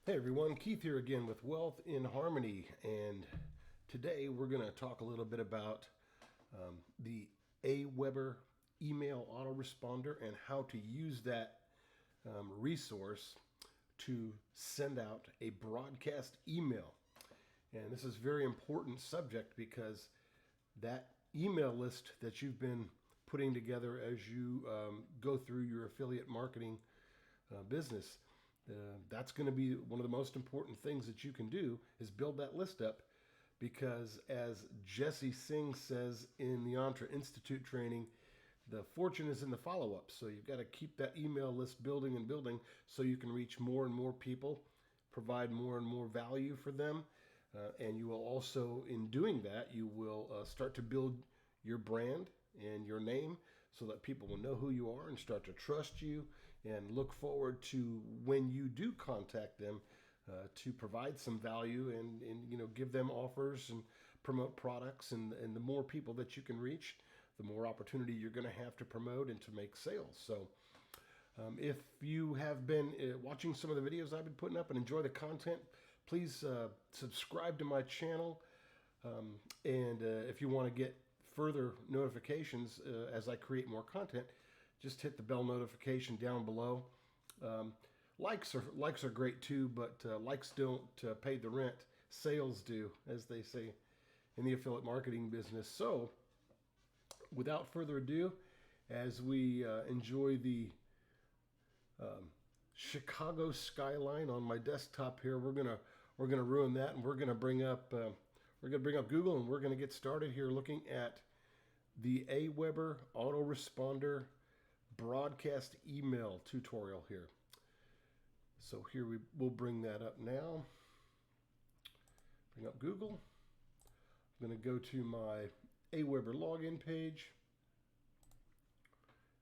Hey everyone, Keith here again with Wealth in Harmony, and today we're going to talk a little bit about the Aweber email autoresponder and how to use that resource to send out a broadcast email. And this is a very important subject because that email list that you've been putting together as you go through your affiliate marketing business, that's going to be one of the most important things that you can do is build that list up, because as Jesse Singh says in the Entre Institute training, the fortune is in the follow-up. So you've got to keep that email list building and building so you can reach more and more people, provide more and more value for them. And you will also, in doing that, you will start to build your brand and your name so that people will know who you are and start to trust you and look forward to when you do contact them to provide some value and give them offers and promote products. And the more people that you can reach, the more opportunity you're going to have to promote and to make sales. So if you have been watching some of the videos I've been putting up and enjoy the content, please subscribe to my channel. And if you want to get further notifications as I create more content, just hit the bell notification down below. Likes are great too, but likes don't pay the rent. Sales do, as they say in the affiliate marketing business. So, without further ado, as we enjoy the Chicago skyline on my desktop here, we're gonna ruin that, and we're gonna bring up Google, and we're gonna get started here looking at the Aweber autoresponder broadcast email tutorial here. So here we'll bring that up now. Bring up Google. I'm going to go to my Aweber login page.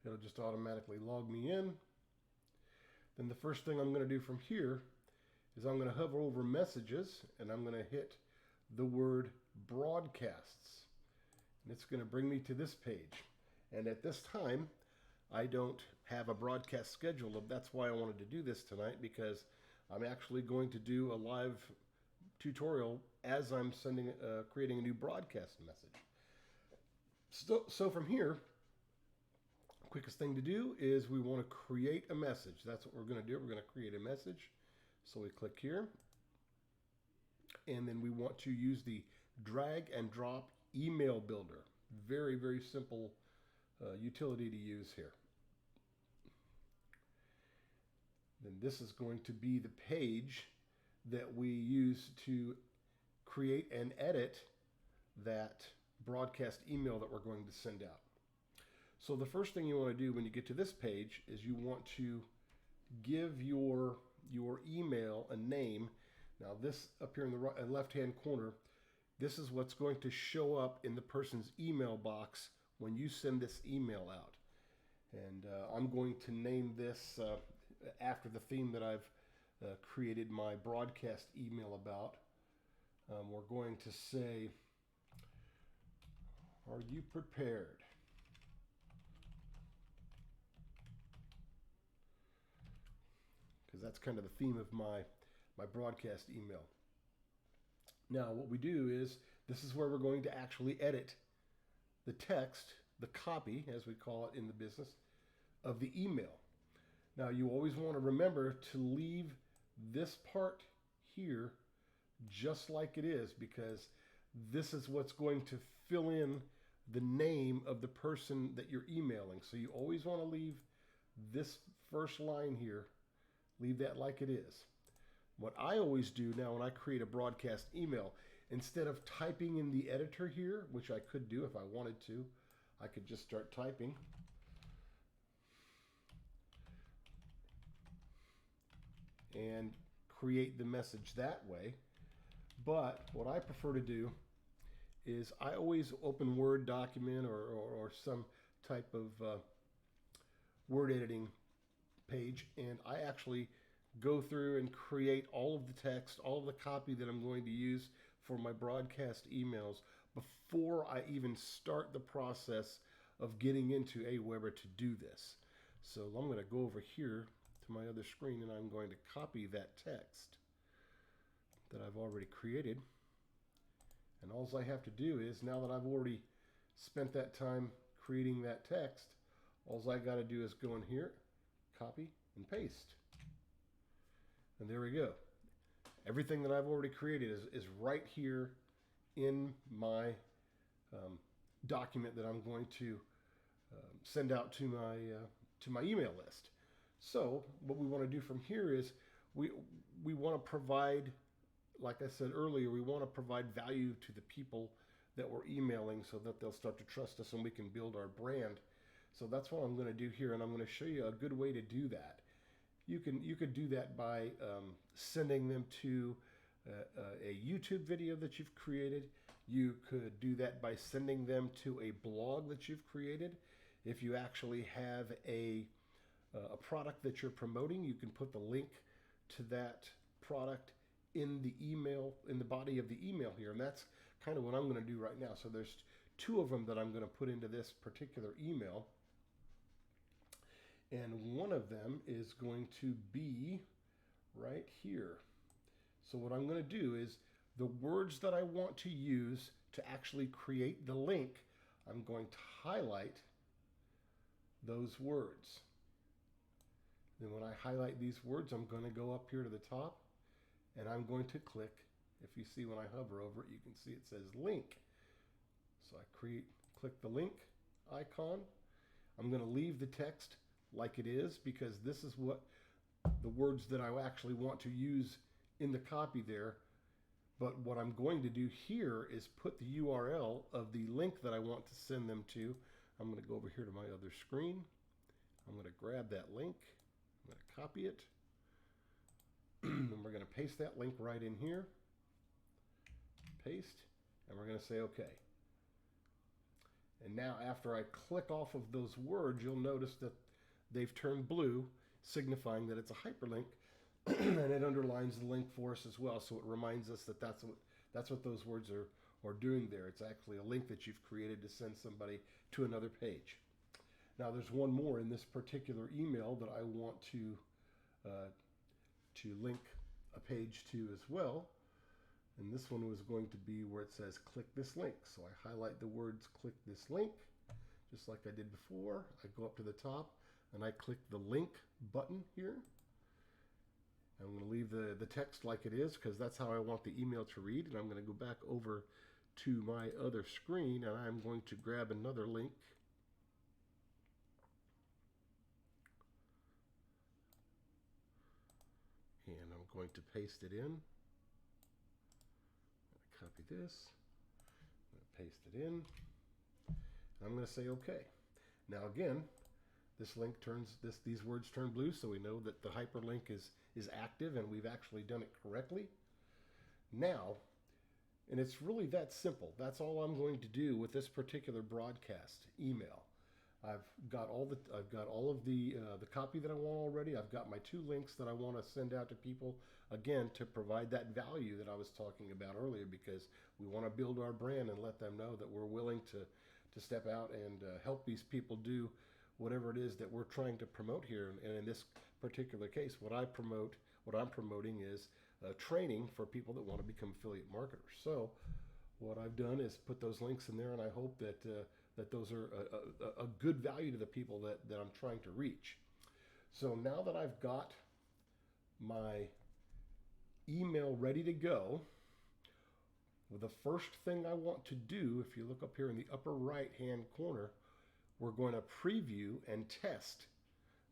It'll just automatically log me in. Then the first thing I'm going to do from here is I'm going to hover over messages, and I'm going to hit the word broadcasts. And it's going to bring me to this page. And at this time, I don't have a broadcast schedule. That's why I wanted to do this tonight, because I'm actually going to do a live tutorial as I'm creating a new broadcast message. So from here, quickest thing to do is we want to create a message. That's what we're going to do. We're going to create a message. So we click here, and then we want to use the drag and drop email builder. Very, very simple utility to use here. Then this is going to be the page that we use to create and edit that broadcast email that we're going to send out. So the first thing you want to do when you get to this page is you want to give your email a name. Now this up here in the left-hand corner, this is what's going to show up in the person's email box when you send this email out. And I'm going to name this after the theme that I've created my broadcast email about. We're going to say, "Are you prepared?" Because that's kind of the theme of my broadcast email. Now what we do is, this is where we're going to actually edit the text, the copy, as we call it in the business, of the email. Now you always want to remember to leave this part here just like it is, because this is what's going to fill in the name of the person that you're emailing. So you always want to leave this first line here, leave that like it is. What I always do now when I create a broadcast email, instead of typing in the editor here, which I could do if I wanted to, I could just start typing. And create the message that way. But what I prefer to do is I always open Word document or some type of word editing page, and I actually go through and create all of the text, all of the copy that I'm going to use for my broadcast emails before I even start the process of getting into Aweber to do this. So I'm going to go over here to my other screen, and I'm going to copy that text. that I've already created. And all I have to do is, now that I've already spent that time creating that text, all I got to do is go in here, copy and paste. And there we go. Everything that I've already created is right here in my document that I'm going to send out to my email list. So what we want to do from here is we want to provide, like I said earlier, we want to provide value to the people that we're emailing so that they'll start to trust us and we can build our brand. So that's what I'm going to do here, and I'm going to show you a good way to do that. You could do that by sending them to a YouTube video that you've created. You could do that by sending them to a blog that you've created. If you actually have a product that you're promoting, you can put the link to that product in the email, in the body of the email here, and that's kind of what I'm going to do right now. So there's two of them that I'm going to put into this particular email, and one of them is going to be right here. So what I'm going to do is the words that I want to use to actually create the link, I'm going to highlight those words. Then when I highlight these words, I'm going to go up here to the top and I'm going to click. If you see when I hover over it, you can see it says link. So I click the link icon. I'm going to leave the text like it is because this is what the words that I actually want to use in the copy there. But what I'm going to do here is put the URL of the link that I want to send them to. I'm going to go over here to my other screen. I'm going to grab that link. I'm going to copy it. And we're going to paste that link right in here. Paste. And we're going to say OK. And now after I click off of those words, you'll notice that they've turned blue, signifying that it's a hyperlink. And it underlines the link for us as well, so it reminds us that that's what those words are doing there. It's actually a link that you've created to send somebody to another page. Now there's one more in this particular email that I want to link a page to as well, and this one was going to be where it says click this link. So I highlight the words click this link, just like I did before. I go up to the top and I click the link button here. I'm going to leave the text like it is because that's how I want the email to read. And I'm going to go back over to my other screen and I'm going to grab another link. And I'm going to paste it in. I'm going to copy this. I'm going to paste it in. And I'm going to say OK. Now again, this link these words turn blue, so we know that the hyperlink is active and we've actually done it correctly. Now, and it's really that simple. That's all I'm going to do with this particular broadcast email. I've got all of the copy that I want already. I've got my two links that I want to send out to people, again, to provide that value that I was talking about earlier, because we want to build our brand and let them know that we're willing to step out and help these people do whatever it is that we're trying to promote here. And in this particular case, what I'm promoting is training for people that want to become affiliate marketers. So what I've done is put those links in there, and I hope that those are a good value to the people that I'm trying to reach. So now that I've got my email ready to go, well, the first thing I want to do, if you look up here in the upper right hand corner, we're going to preview and test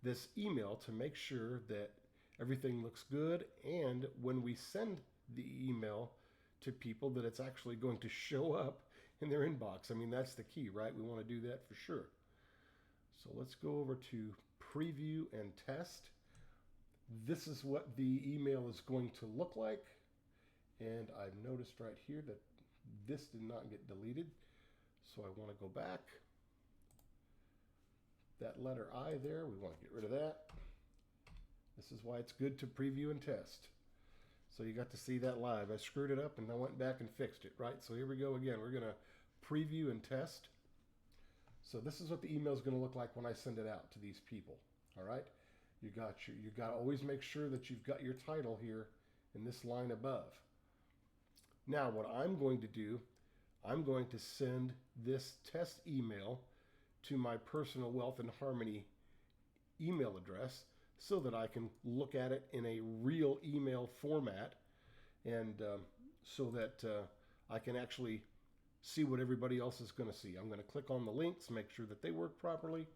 this email to make sure that everything looks good, and when we send the email to people, that it's actually going to show up in their inbox. I mean, that's the key, right? We want to do that for sure. So let's go over to preview and test. This is what the email is going to look like, and I've noticed right here that this did not get deleted, so I want to go back. That letter I there, we want to get rid of that. This is why it's good to preview and test. So you got to see that live. I screwed it up and I went back and fixed it, right? So here we go again. We're going to preview and test. So this is what the email is going to look like when I send it out to these people, all right? You got to always make sure that you've got your title here in this line above. Now, what I'm going to do, I'm going to send this test email to my personal Wealth and Harmony email address so that I can look at it in a real email format and so that I can actually see what everybody else is going to see. I'm going to click on the links, make sure that they work properly,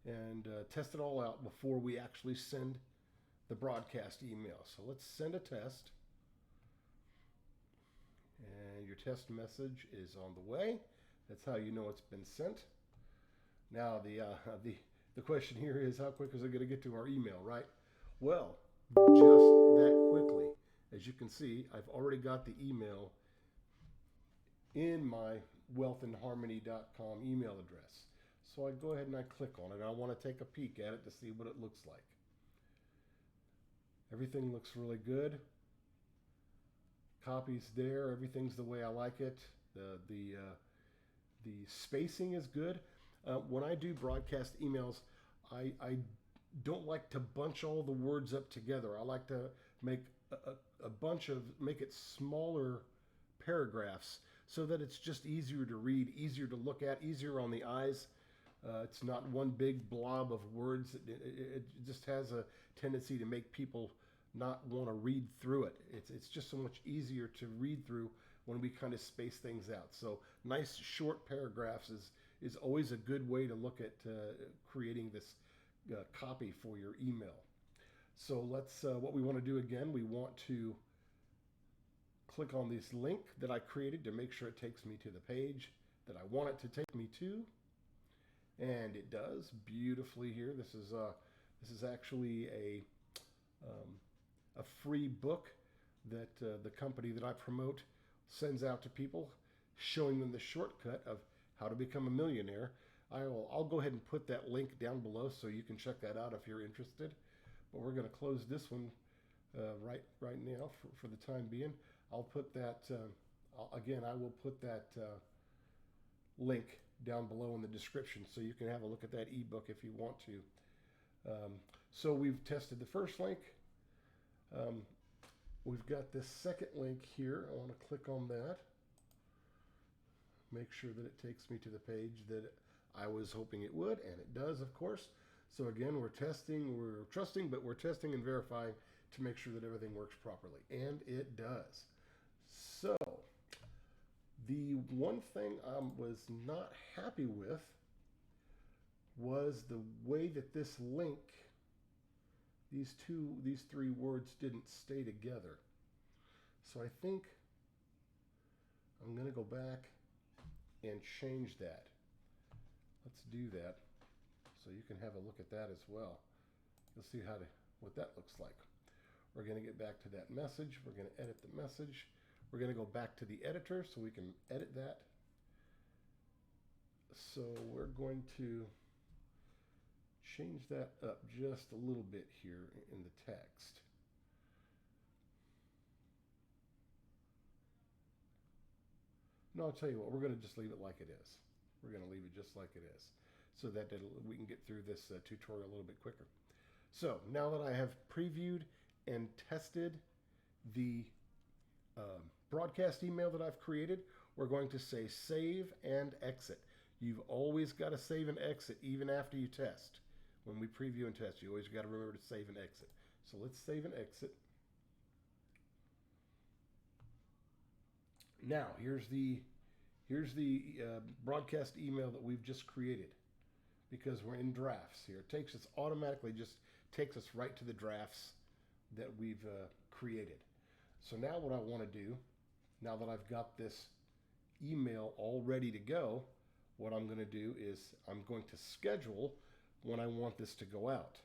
and test it all out before we actually send the broadcast email. So let's send a test. And your test message is on the way. That's how you know it's been sent. Now the question here is, how quick is it going to get to our email, right? Well, just that quickly. As you can see, I've already got the email in my wealthandharmony.com email address. So I go ahead and I click on it. I want to take a peek at it to see what it looks like. Everything looks really good. Copies there. Everything's the way I like it. The spacing is good. When I do broadcast emails, I don't like to bunch all the words up together. I like to make make it smaller paragraphs so that it's just easier to read, easier to look at, easier on the eyes. It's not one big blob of words. It just has a tendency to make people not want to read through it. It's just so much easier to read through when we kind of space things out. So nice short paragraphs is always a good way to look at creating this copy for your email. So let's what we want to do again, we want to click on this link that I created to make sure it takes me to the page that I want it to take me to, and it does beautifully here. This is actually a free book that the company that I promote sends out to people, showing them the shortcut of how to become a millionaire. I'll go ahead and put that link down below so you can check that out if you're interested. But we're going to close this one right now for the time being. I'll put that again. I will put that link down below in the description so you can have a look at that ebook if you want to. So we've tested the first link. We've got this second link here. I want to click on that. Make sure that it takes me to the page that I was hoping it would, and it does, of course. So again, we're trusting, but we're testing and verifying to make sure that everything works properly, and it does. So the one thing I was not happy with was the way that this link, these three words didn't stay together. So I think I'm going to go back and change that. Let's do that so you can have a look at that as well. You'll see what that looks like. We're going to get back to that message. We're going to edit the message. We're going to go back to the editor so we can edit that. So we're going to change that up just a little bit here in the text. No, I'll tell you what, we're going to just leave it like it is. We're going to leave it just like it is so that we can get through this tutorial a little bit quicker. So now that I have previewed and tested the broadcast email that I've created, we're going to say save and exit. You've always got to save and exit even after you test. When we preview and test, you always got to remember to save and exit. So let's save and exit. Now, here's the broadcast email that we've just created because we're in drafts here. It takes us automatically, just takes us right to the drafts that we've created. So now what I want to do, now that I've got this email all ready to go, what I'm going to do is I'm going to schedule when I want this to go out.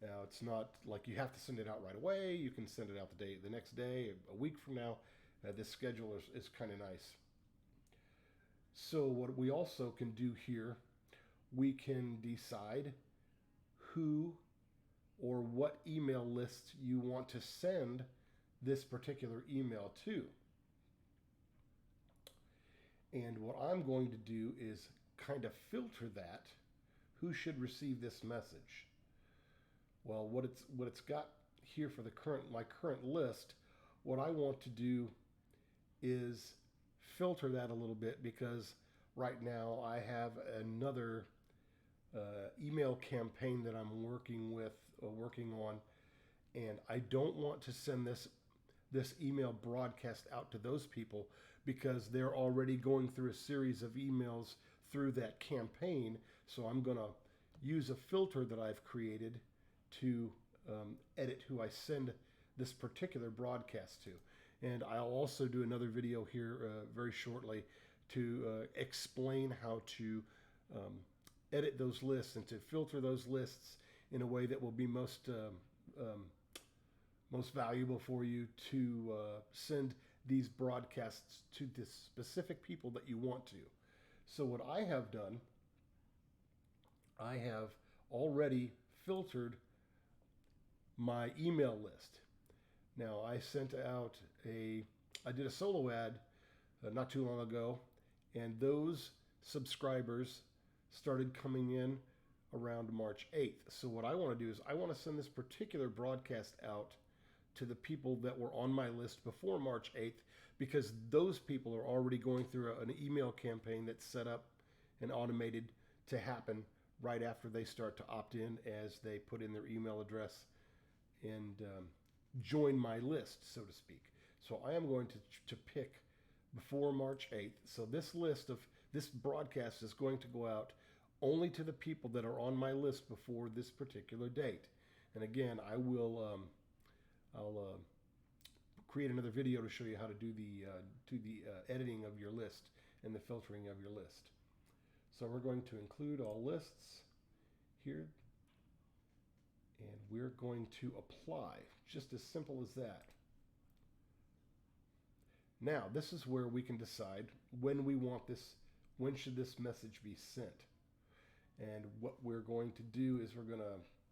Now, it's not like you have to send it out right away. You can send it out the next day, a week from now. This schedule is kind of nice. So what we also can do here, we can decide who or what email list you want to send this particular email to. And what I'm going to do is kind of filter that. Who should receive this message? Well, what it's got here for my current list, what I want to do is filter that a little bit, because right now I have another email campaign that I'm working on, and I don't want to send this email broadcast out to those people because they're already going through a series of emails through that campaign. So I'm going to use a filter that I've created to edit who I send this particular broadcast to. And I'll also do another video here very shortly to explain how to edit those lists and to filter those lists in a way that will be most valuable for you to send these broadcasts to the specific people that you want to. So what I have done, I have already filtered my email list. Now I did a solo ad not too long ago, and those subscribers started coming in around March 8th. So what I want to do is I want to send this particular broadcast out to the people that were on my list before March 8th, because those people are already going through an email campaign that's set up and automated to happen right after they start to opt in, as they put in their email address and join my list, so to speak. So I am going to pick before March 8th. So this broadcast is going to go out only to the people that are on my list before this particular date. And again, I'll create another video to show you how to do the editing of your list and the filtering of your list. So we're going to include all lists here, and we're going to apply. Just as simple as that. Now, this is where we can decide when should this message be sent. And what we're going to do is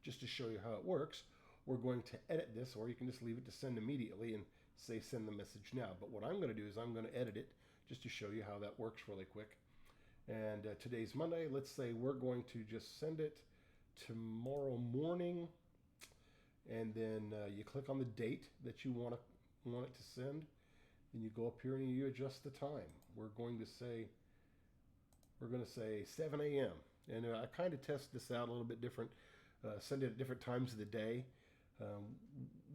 just to show you how it works, we're going to edit this, or you can just leave it to send immediately and say send the message now. But what I'm going to do is I'm going to edit it just to show you how that works really quick. And today's Monday. Let's say we're going to just send it tomorrow morning, and then you click on the date that you want it to send. Then you go up here and you adjust the time. We're going to say 7 a.m. And I kind of test this out a little bit different, send it at different times of the day.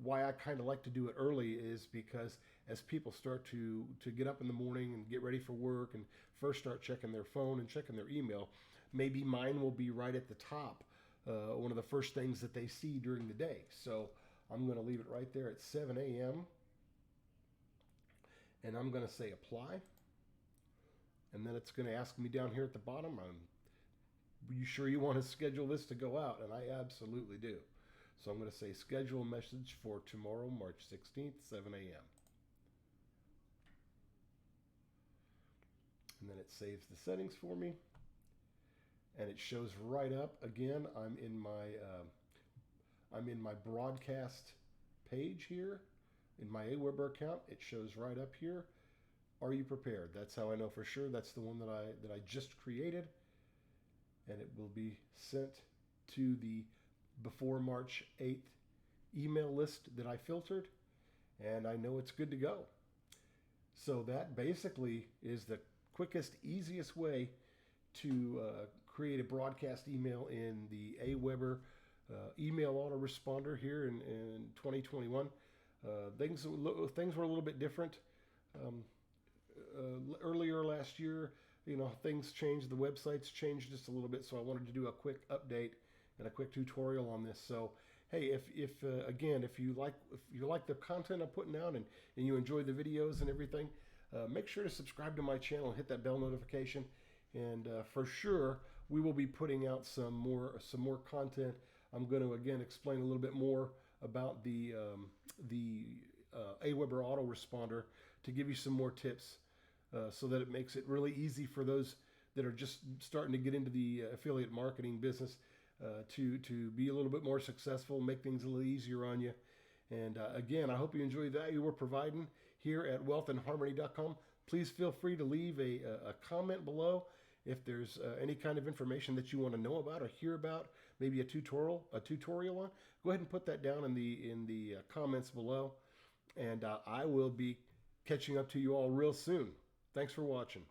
Why I kind of like to do it early is because as people start to get up in the morning and get ready for work and first start checking their phone and checking their email, maybe mine will be right at the top, one of the first things that they see during the day. So I'm going to leave it right there at 7 a.m. and I'm going to say apply. And then it's going to ask me down here at the bottom, are you sure you want to schedule this to go out? And I absolutely do. So I'm going to say schedule message for tomorrow, March 16th, 7 a.m. And then it saves the settings for me. And it shows right up. Again, I'm in my broadcast page here. In my Aweber account, it shows right up here. Are you prepared? That's how I know for sure. That's the one that I just created. And it will be sent to the before March 8th email list that I filtered, and I know it's good to go. So that basically is the quickest, easiest way to create a broadcast email in the Aweber email autoresponder here in 2021. Things were a little bit different earlier last year. Things changed. The websites changed just a little bit, so I wanted to do a quick update and a quick tutorial on this. So hey, if you like the content I'm putting out and you enjoy the videos and everything, make sure to subscribe to my channel and hit that bell notification. And for sure, we will be putting out some more content. I'm going to again explain a little bit more about the Aweber autoresponder to give you some more tips, so that it makes it really easy for those that are just starting to get into the affiliate marketing business to be a little bit more successful, make things a little easier on you. And again, I hope you enjoy the value we're providing here at wealthandharmony.com. Please feel free to leave a comment below if there's any kind of information that you want to know about or hear about, maybe a tutorial on. Go ahead and put that down in the comments below. And I will be catching up to you all real soon. Thanks for watching.